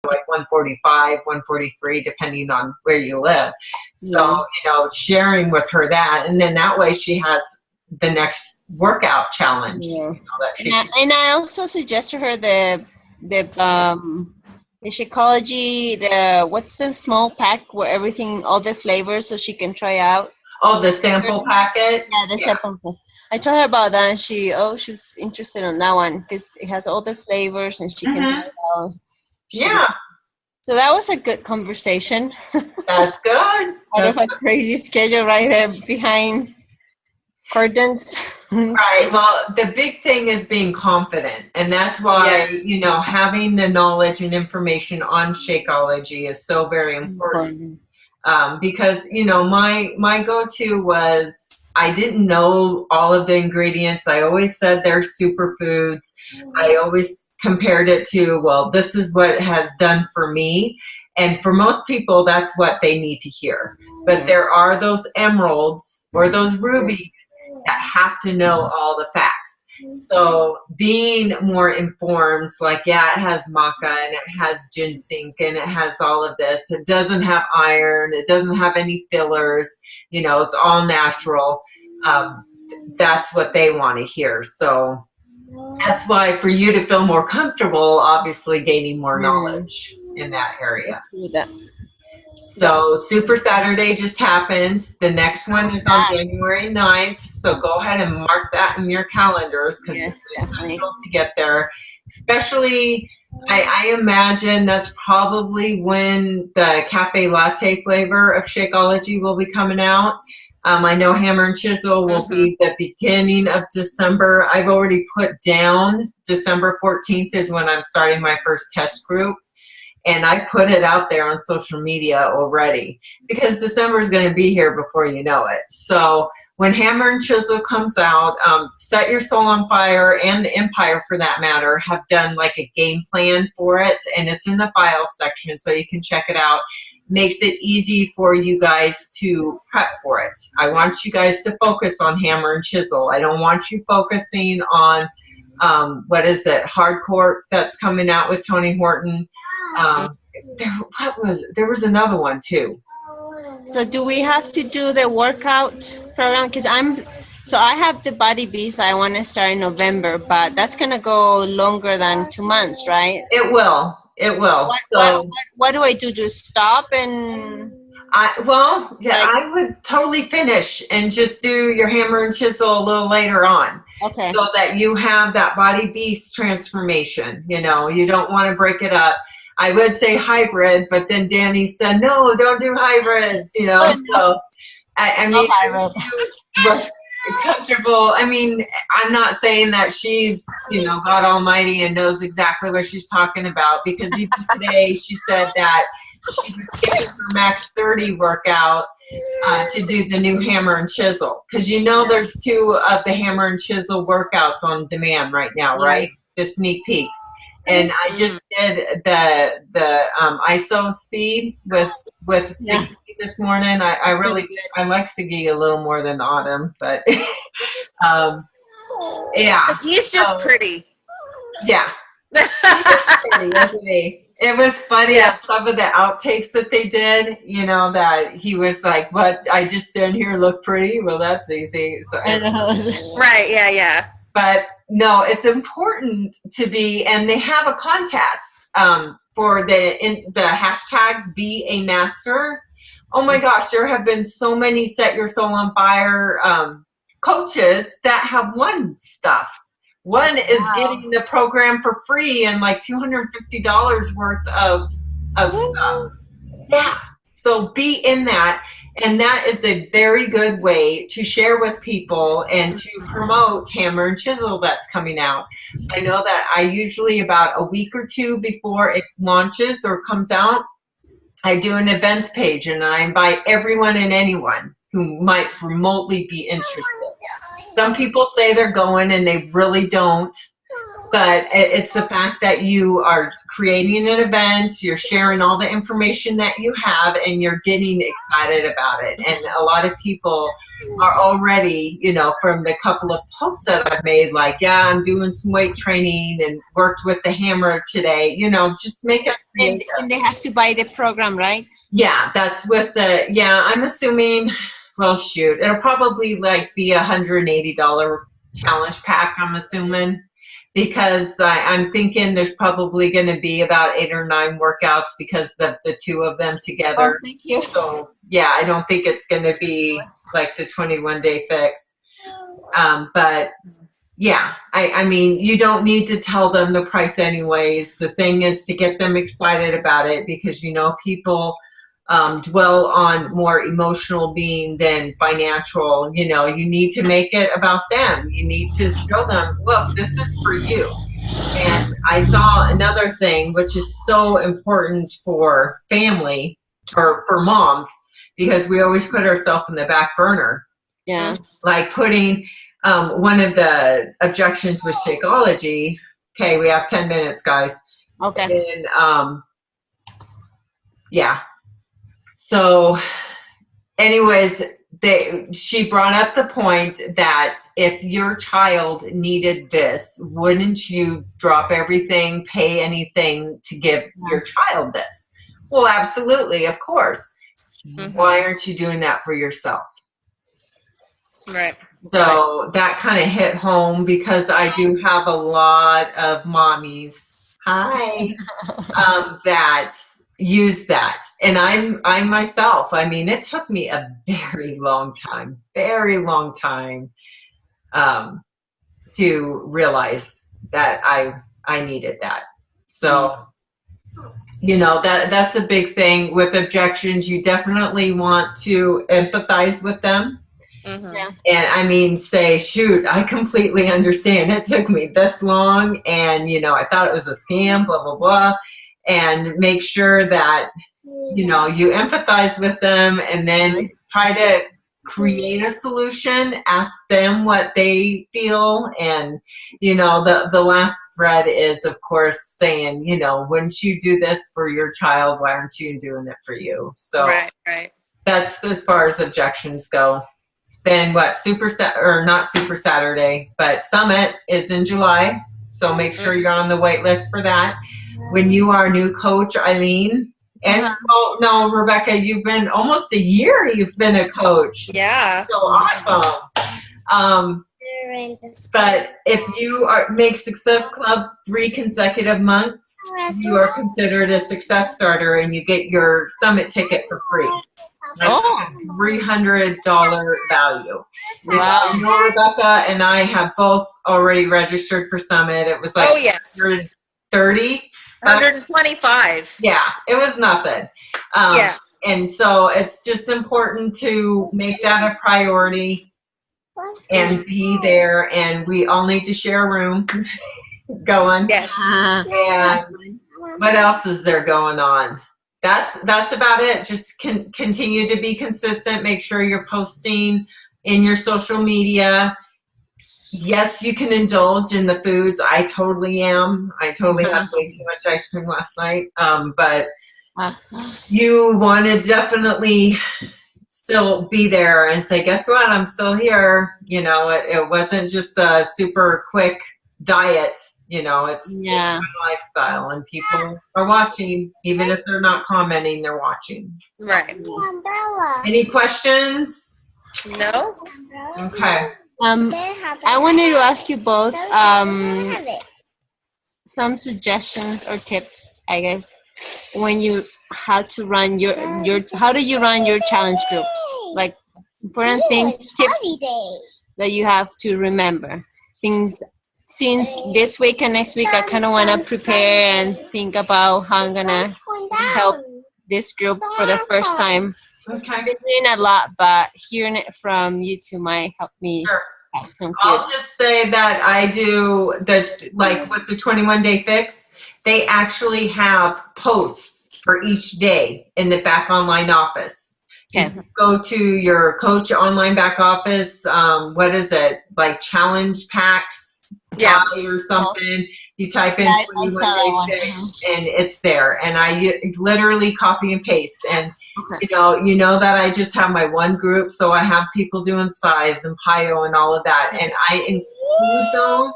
like 145, 143, depending on where you live. So, sharing with her that, and then that way she has the next workout challenge. And I also suggested her the Shakeology, what's the small pack where all the flavors, so she can try out. Oh, the sample packet? Yeah, the sample packet. I told her about that, and she's interested in that one because it has all the flavors and she can try it out. So that was a good conversation. That's good. Out of a crazy schedule right there behind curtains. Right. Well, the big thing is being confident, and that's why having the knowledge and information on Shakeology is so very important. Because my go-to was, I didn't know all of the ingredients. I always said they're superfoods. I always compared it to, well, this is what it has done for me. And for most people, that's what they need to hear. But there are those emeralds or those rubies that have to know all the facts. So being more informed, like, it has maca and it has ginseng and it has all of this. It doesn't have iron. It doesn't have any fillers. It's all natural. That's what they want to hear. So that's why, for you to feel more comfortable, obviously gaining more knowledge in that area. So Super Saturday just happens. The next one is on January 9th. So go ahead and mark that in your calendars, because it's essential to get there. Especially, I imagine that's probably when the cafe latte flavor of Shakeology will be coming out. I know Hammer and Chisel will be the beginning of December. I've already put down December 14th is when I'm starting my first test group. And I've put it out there on social media already, because December is going to be here before you know it. So when Hammer and Chisel comes out, Set Your Soul on Fire and the Empire, for that matter, have done like a game plan for it. And it's in the files section, so you can check it out. Makes it easy for you guys to prep for it. I want you guys to focus on Hammer and Chisel. I don't want you focusing on, what is it, Hardcore that's coming out with Tony Horton. There was another one too. So do we have to do the workout program? Because I have the Body Beast I want to start in November, but that's going to go longer than 2 months, right? It will. What do I do? Just stop and... I would totally finish and just do your Hammer and Chisel a little later on. Okay. So that you have that Body Beast transformation. You don't want to break it up. I would say hybrid, but then Danny said, no, don't do hybrids, so I mean, what's comfortable. I mean, I'm not saying that she's, God Almighty and knows exactly what she's talking about, because even today she said that she was skipping her Max 30 workout to do the new Hammer and Chisel. Because there's 2 of the Hammer and Chisel workouts on demand right now, right? The sneak peeks. And I just did the ISO speed with Siggy this morning. I like Siggy a little more than Autumn, but yeah. He's just pretty. Yeah. Pretty, isn't he? It was funny some of the outtakes that they did, that he was like, what, I just stand here look pretty? Well, that's easy. So, right, yeah. But no, it's important to be, and they have a contest for the hashtags Be a Master. Oh my gosh, there have been so many Set Your Soul on Fire coaches that have won stuff. One is getting the program for free and like $250 worth of stuff. Yeah. So be in that. And that is a very good way to share with people and to promote Hammer and Chisel that's coming out. I know that I usually, about a week or 2 before it launches or comes out, I do an events page and I invite everyone and anyone who might remotely be interested. Some people say they're going and they really don't. but it's the fact that you are creating an event, you're sharing all the information that you have, and you're getting excited about it. And a lot of people are already, you know, from the couple of posts that I've made, like, yeah, I'm doing some weight training and worked with the hammer today, you know, just make it. And they have to buy the program, right? Yeah, that's with the, yeah, I'm assuming, well, shoot, it'll probably like be $180 challenge pack, I'm assuming, because I'm thinking there's probably going to be about 8 or 9 workouts because of the 2 of them together. Oh, thank you. So yeah, I don't think it's going to be like the 21-day fix. But yeah, I mean, you don't need to tell them the price anyways. The thing is to get them excited about it, because, you know, people dwell on more emotional being than financial. You know, you need to make it about them. You need to show them, look, this is for you. And I saw another thing, which is so important for family or for moms, because we always put ourselves in the back burner. Yeah. Like putting one of the objections with Shakeology. Okay, we have 10 minutes, guys. Okay. And yeah. So anyways, she brought up the point that if your child needed this, wouldn't you drop everything, pay anything to give your child this? Well, absolutely, of course. Mm-hmm. Why aren't you doing that for yourself? Right. So that kind of hit home, because I do have a lot of mommies, hi, that use that. And I myself, I mean, it took me a very long time to realize that I needed that. So, you know, that's a big thing with objections. You definitely want to empathize with them. Mm-hmm. Yeah. And I mean, say, shoot, I completely understand. It took me this long, and, you know, I thought it was a scam, blah, blah, blah. And make sure that, you know, you empathize with them, and then try to create a solution, ask them what they feel. And, you know, the last thread is, of course, saying, you know, wouldn't you do this for your child? Why aren't you doing it for you? So right. That's as far as objections go. Then what, not Super Saturday, but Summit is in July. So make sure you're on the wait list for that. When you are new coach, Eileen, and oh no, Rebecca, you've been almost a year. You've been a coach. Yeah. So awesome. But if you make Success Club 3 consecutive months, you are considered a success starter, and you get your Summit ticket for free. That's a $300 value. Wow. I know Rebecca and I have both already registered for Summit. It was like 130. 125. Yeah, it was nothing. Yeah. And so it's just important to make that a priority and be there. And we all need to share a room going. Yes. And what else is there going on? That's about it. Just continue to be consistent. Make sure you're posting in your social media. Yes, you can indulge in the foods. I totally am. I totally had way too much ice cream last night. But you want to definitely still be there and say, guess what? I'm still here. You know, it wasn't just a super quick diet. You know, it's my lifestyle, and people are watching. Even if they're not commenting, they're watching. So. Right. Any questions? No. Okay. I wanted to ask you both some suggestions or tips, I guess, when how to run how do you run your challenge groups? Like important things, tips that you have to remember. Things. Since this week and next week, I kind of want to prepare and think about how I'm going to help this group for the first time. Okay. I've been doing a lot, but hearing it from you two might help me have some clues. I'll just say that I do that, like with the 21-day fix, they actually have posts for each day in the back online office. Okay. You go to your coach online back office. What is it? Like challenge packs. Yeah. or something. You type in I 21 saw that one. Day Fix and it's there. And I literally copy and paste. And Okay. you know that I just have my one group, so I have people doing size and PIO and all of that, and I include those.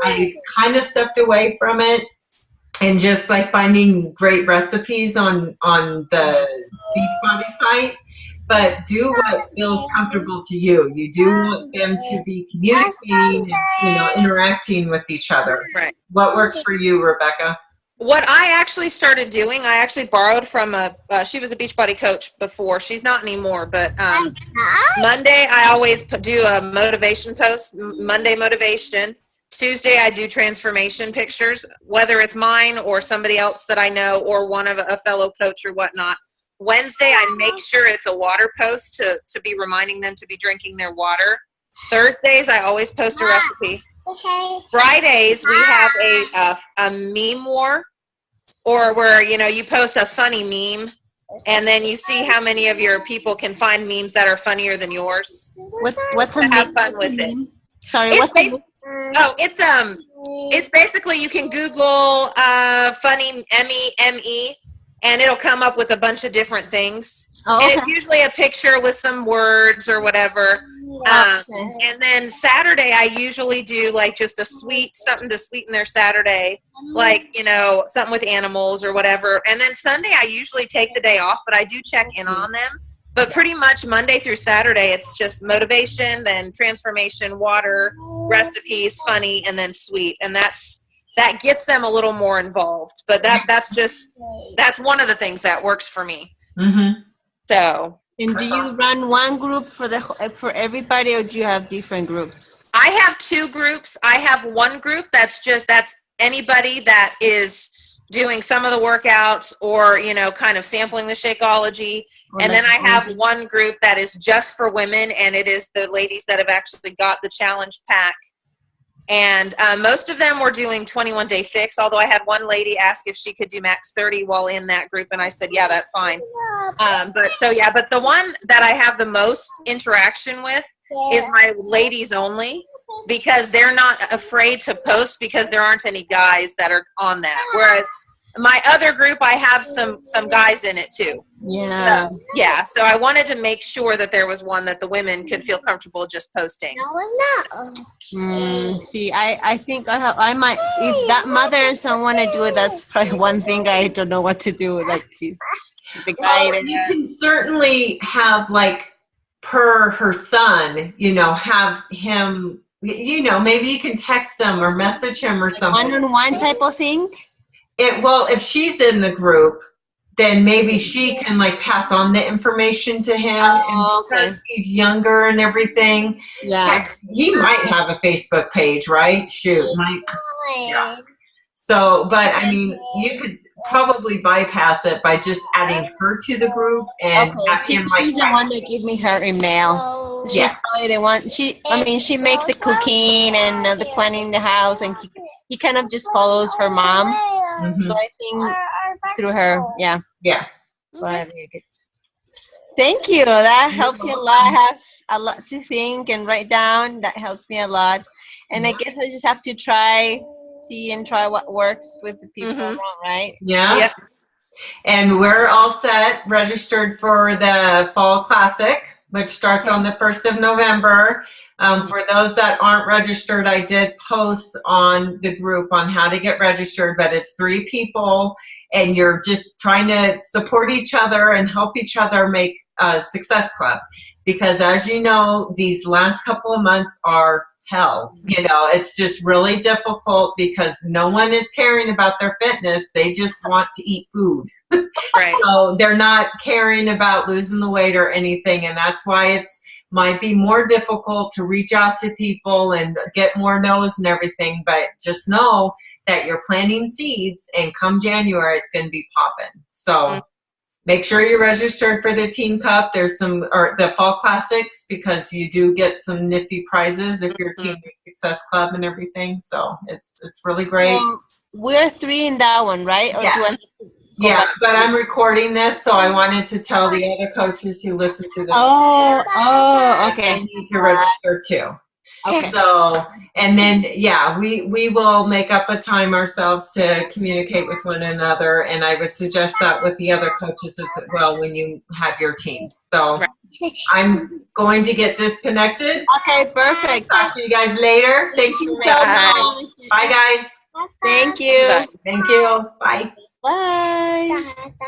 I kind of stepped away from it and just like finding great recipes on the Beachbody site. But do what feels comfortable to you. You do want them to be communicating, interacting with each other. Right. What works for you, Rebecca? What I actually started doing, I actually borrowed from she was a Beachbody coach before. She's not anymore, but Monday I always do a motivation post, Monday motivation. Tuesday I do transformation pictures, whether it's mine or somebody else that I know or one of a fellow coach or whatnot. Wednesday I make sure it's a water post to be reminding them to be drinking their water. Thursdays I always post a recipe. Fridays we have a meme war, or where you post a funny meme and then you see how many of your people can find memes that are funnier than yours. What's to have fun with it. Sorry, It's basically you can Google funny ME, and it'll come up with a bunch of different things. Oh, okay. And it's usually a picture with some words or whatever. And then Saturday, I usually do like just something to sweeten their Saturday, like, something with animals or whatever. And then Sunday, I usually take the day off, but I do check in on them. But pretty much Monday through Saturday, it's just motivation, then transformation, water, recipes, funny, and then sweet. And that gets them a little more involved. But that's one of the things that works for me. Mm-hmm. So. And do you run one group for everybody, or do you have different groups? I have two groups. I have one group that's anybody that is doing some of the workouts or, kind of sampling the Shakeology. And then I have one group that is just for women, and it is the ladies that have actually got the challenge pack. And most of them were doing 21 Day Fix, although I had one lady ask if she could do max 30 while in that group, and I said, yeah, that's fine. But the one that I have the most interaction with is my ladies only, because they're not afraid to post because there aren't any guys that are on that. Whereas my other group, I have some guys in it too. Yeah. So I wanted to make sure that there was one that the women could feel comfortable just posting. See, I think I might, if that mother and son want to do it, that's probably one thing I don't know what to do. Like he's the guy. Well, you can certainly have like per her son, have him, maybe you can text him or message him or something. One-on-one type of thing. If she's in the group, then maybe she can like pass on the information to him. Oh, and because he's younger and everything. Yeah. He might have a Facebook page, right? Yeah. So, but I mean, you could probably bypass it by just adding her to the group and she's the one that gave me her email. She's probably the one. She makes the cooking and the planning the house, and he kind of just follows her mom. Mm-hmm. So I think through her, yeah. Thank you. That helps me a lot. I have a lot to think and write down. That helps me a lot. And I guess I just have to try what works with the people around, right? Yeah. Yep. And we're all set, registered for the Fall Classic, which starts on the 1st of November. For those that aren't registered, I did post on the group on how to get registered, but it's 3 people, and you're just trying to support each other and help each other make a Success Club. Because as you know, these last couple of months are hell. It's just really difficult because no one is caring about their fitness. They just want to eat food. Right. So they're not caring about losing the weight or anything. And that's why it might be more difficult to reach out to people and get more no's and everything. But just know that you're planting seeds, and come January, it's going to be popping. So make sure you're registered for the Team Cup. There's the Fall Classics, because you do get some nifty prizes if you're Team Success Club and everything. So it's really great. Well, we're 3 in that one, right? Or yeah, but I'm recording this, so I wanted to tell the other coaches who listen to this. Oh, okay. They need to register too. Okay. So, and then, yeah, we will make up a time ourselves to communicate with one another. And I would suggest that with the other coaches as well when you have your team. So I'm going to get disconnected. Okay, perfect. Talk to you guys later. Thank you so much. Bye, guys. Thank you. Bye. Thank you. Bye. Bye.